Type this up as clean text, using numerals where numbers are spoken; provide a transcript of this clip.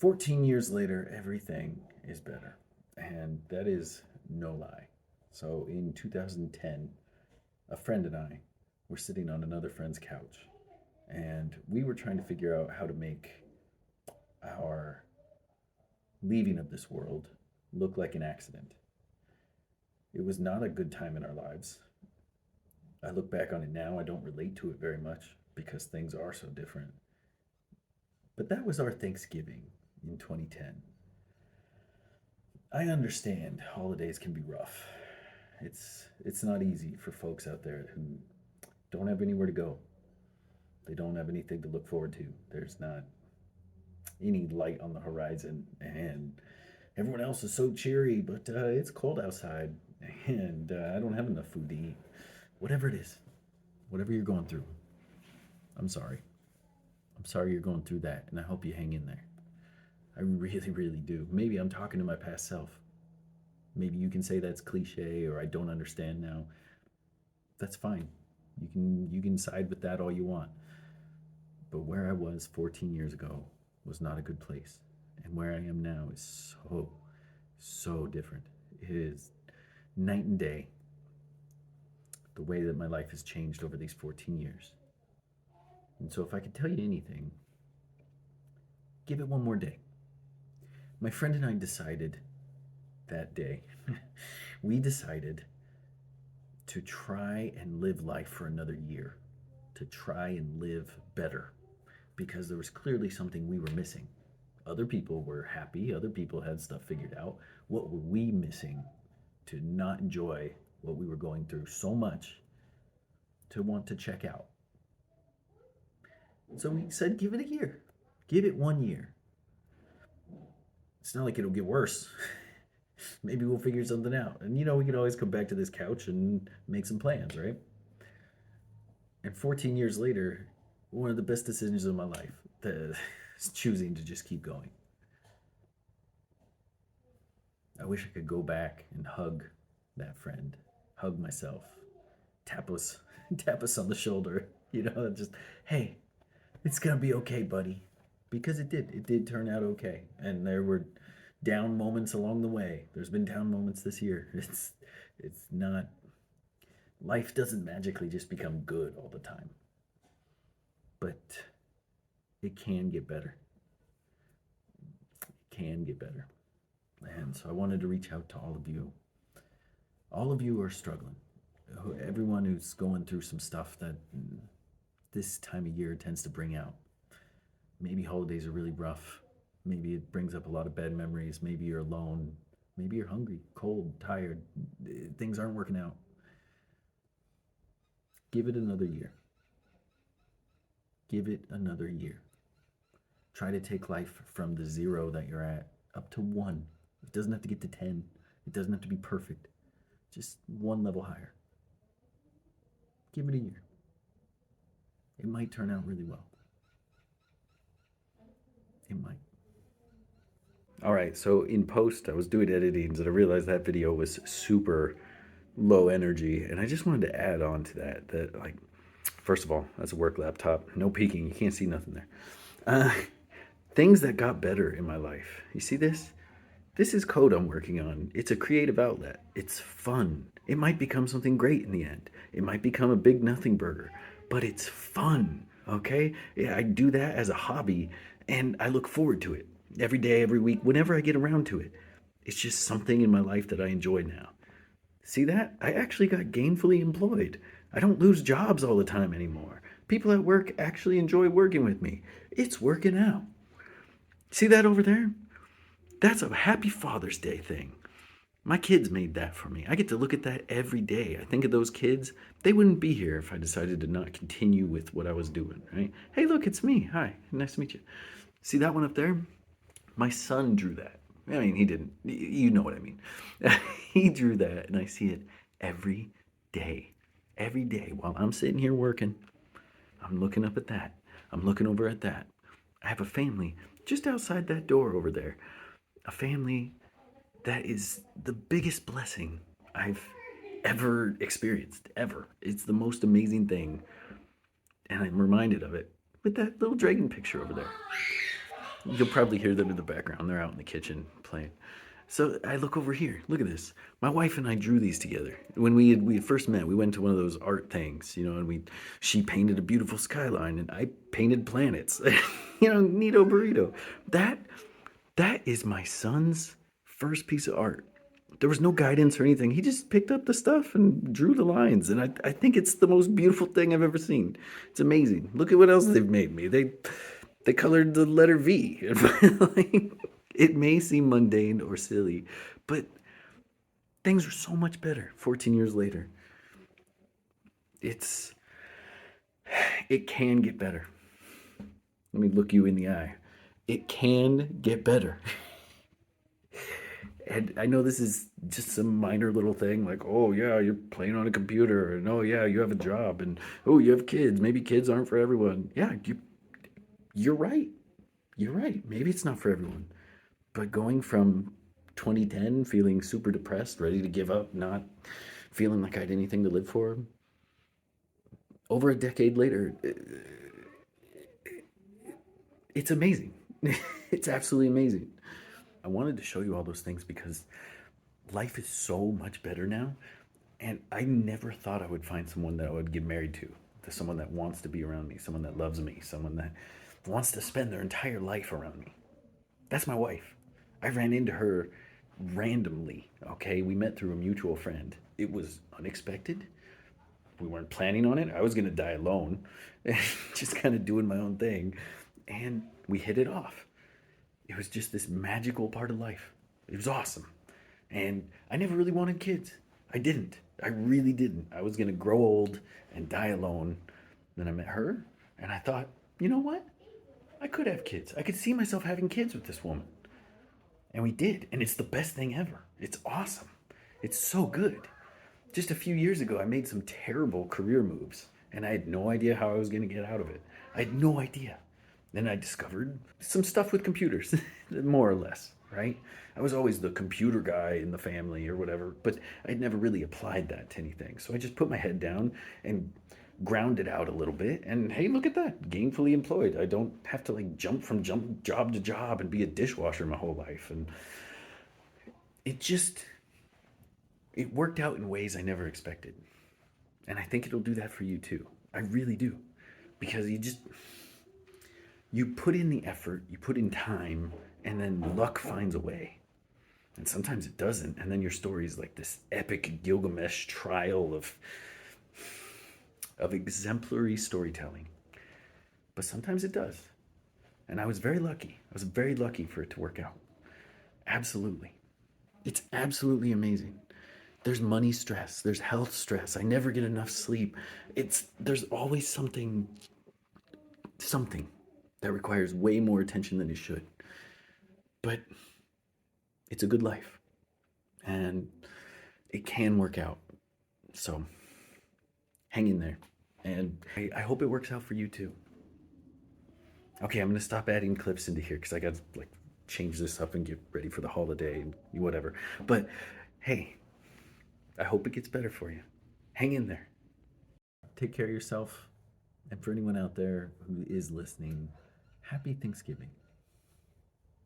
14 years later, everything is better. And that is no lie. So in 2010, a friend and I were sitting on another friend's couch, and we were trying to figure out how to make our leaving of this world look like an accident. It was not a good time in our lives. I look back on it now, I don't relate to it very much because things are so different. But that was our Thanksgiving in 2010. I understand holidays can be rough. It's not easy for folks out there who don't have anywhere to go. They don't have anything to look forward to. There's not any light on the horizon, and everyone else is so cheery, but it's cold outside, and I don't have enough food to eat. Whatever it is, whatever you're going through, I'm sorry. I'm sorry you're going through that, and I hope you hang in there. I really, really do. Maybe I'm talking to my past self. Maybe you can say that's cliche or I don't understand now. That's fine. You can side with that all you want. But where I was 14 years ago was not a good place. And where I am now is so different. It is night and day the way that my life has changed over these 14 years. And so if I could tell you anything, give it one more day. My friend and I decided that day, we decided to try and live life for another year, to try and live better, because there was clearly something we were missing. Other people were happy, other people had stuff figured out. What were we missing to not enjoy what we were going through so much to want to check out? So we said, give it a year, give it 1 year. It's not like it'll get worse. Maybe we'll figure something out. And we can always come back to this couch and make some plans, right? And 14 years later, one of the best decisions of my life is choosing to just keep going. I wish I could go back and hug that friend, hug myself, tap us, tap us on the shoulder, just, hey, it's gonna be okay, buddy. Because it did turn out okay. And there were down moments along the way. There's been down moments this year. It's not, life doesn't magically just become good all the time. But it can get better. It can get better. And so I wanted to reach out to all of you. All of you who are struggling. Everyone who's going through some stuff that this time of year tends to bring out. Maybe holidays are really rough. Maybe it brings up a lot of bad memories. Maybe you're alone. Maybe you're hungry, cold, tired. Things aren't working out. Give it another year. Give it another year. Try to take life from the 0 that you're at up to 1. It doesn't have to get to 10. It doesn't have to be perfect. Just 1 level higher. Give it a year. It might turn out really well. It might. All right, so in post, I was doing editing, and I realized that video was super low energy, and I just wanted to add on to that, like, first of all, that's a work laptop, no peeking, you can't see nothing there. Things that got better in my life. You see this? This is code I'm working on. It's a creative outlet. It's fun. It might become something great in the end. It might become a big nothing burger, but it's fun, okay? Yeah, I do that as a hobby, and I look forward to it every day, every week, whenever I get around to it. It's just something in my life that I enjoy now. See that? I actually got gainfully employed. I don't lose jobs all the time anymore. People at work actually enjoy working with me. It's working out. See that over there? That's a happy Father's Day thing. My kids made that for me. I get to look at that every day. I think of those kids. They wouldn't be here if I decided to not continue with what I was doing, right? Hey, look, it's me. Hi, nice to meet you. See that one up there? My son drew that. I mean, he didn't. You know what I mean. He drew that, and I see it every day. Every day while I'm sitting here working, I'm looking up at that. I'm looking over at that. I have a family just outside that door over there. A family that is the biggest blessing I've ever experienced, ever. It's the most amazing thing. And I'm reminded of it with that little dragon picture over there. You'll probably hear them in the background. They're out in the kitchen playing. So I look over here. Look at this. My wife and I drew these together. When we had first met, we went to one of those art things, and she painted a beautiful skyline, and I painted planets. Neato burrito. That that is my son's first piece of art. There was no guidance or anything. He just picked up the stuff and drew the lines, and I think it's the most beautiful thing I've ever seen. It's amazing. Look at what else they've made me. They colored the letter V. Like, it may seem mundane or silly, but things are so much better 14 years later. It's it can get better. Let me look you in the eye. It can get better. And I know this is just some minor little thing like, oh, yeah, you're playing on a computer, and oh, yeah, you have a job, and oh, you have kids. Maybe kids aren't for everyone. Yeah, you're right. You're right. Maybe it's not for everyone. But going from 2010 feeling super depressed, ready to give up, not feeling like I had anything to live for, over a decade later, it's amazing. It's absolutely amazing. I wanted to show you all those things because life is so much better now. And I never thought I would find someone that I would get married to someone that wants to be around me, someone that loves me, someone that wants to spend their entire life around me. That's my wife. I ran into her randomly, okay? We met through a mutual friend. It was unexpected. We weren't planning on it. I was going to die alone, just kind of doing my own thing. And we hit it off. It was just this magical part of life. It was awesome. And I never really wanted kids. I didn't. I really didn't. I was going to grow old and die alone. Then I met her, and I thought, you know what? I could have kids. I could see myself having kids with this woman. And we did. And it's the best thing ever. It's awesome. It's so good. Just a few years ago, I made some terrible career moves, and I had no idea how I was going to get out of it. I had no idea. Then I discovered some stuff with computers, more or less, right? I was always the computer guy in the family or whatever, but I'd never really applied that to anything. So I just put my head down and ground it out a little bit. And hey, look at that, gainfully employed. I don't have to like jump from job to job and be a dishwasher my whole life. And it just, it worked out in ways I never expected. And I think it'll do that for you too. I really do. Because you put in the effort, you put in time, and then luck finds a way. And sometimes it doesn't, and then your story is like this epic Gilgamesh trial of exemplary storytelling. But sometimes it does. And I was very lucky. I was very lucky for it to work out. Absolutely. It's absolutely amazing. There's money stress, there's health stress. I never get enough sleep. There's always something that requires way more attention than it should. But it's a good life. And it can work out. So hang in there. And I hope it works out for you too. Okay, I'm gonna stop adding clips into here because I got to like change this up and get ready for the holiday and whatever. But hey, I hope it gets better for you. Hang in there. Take care of yourself. And for anyone out there who is listening, happy Thanksgiving.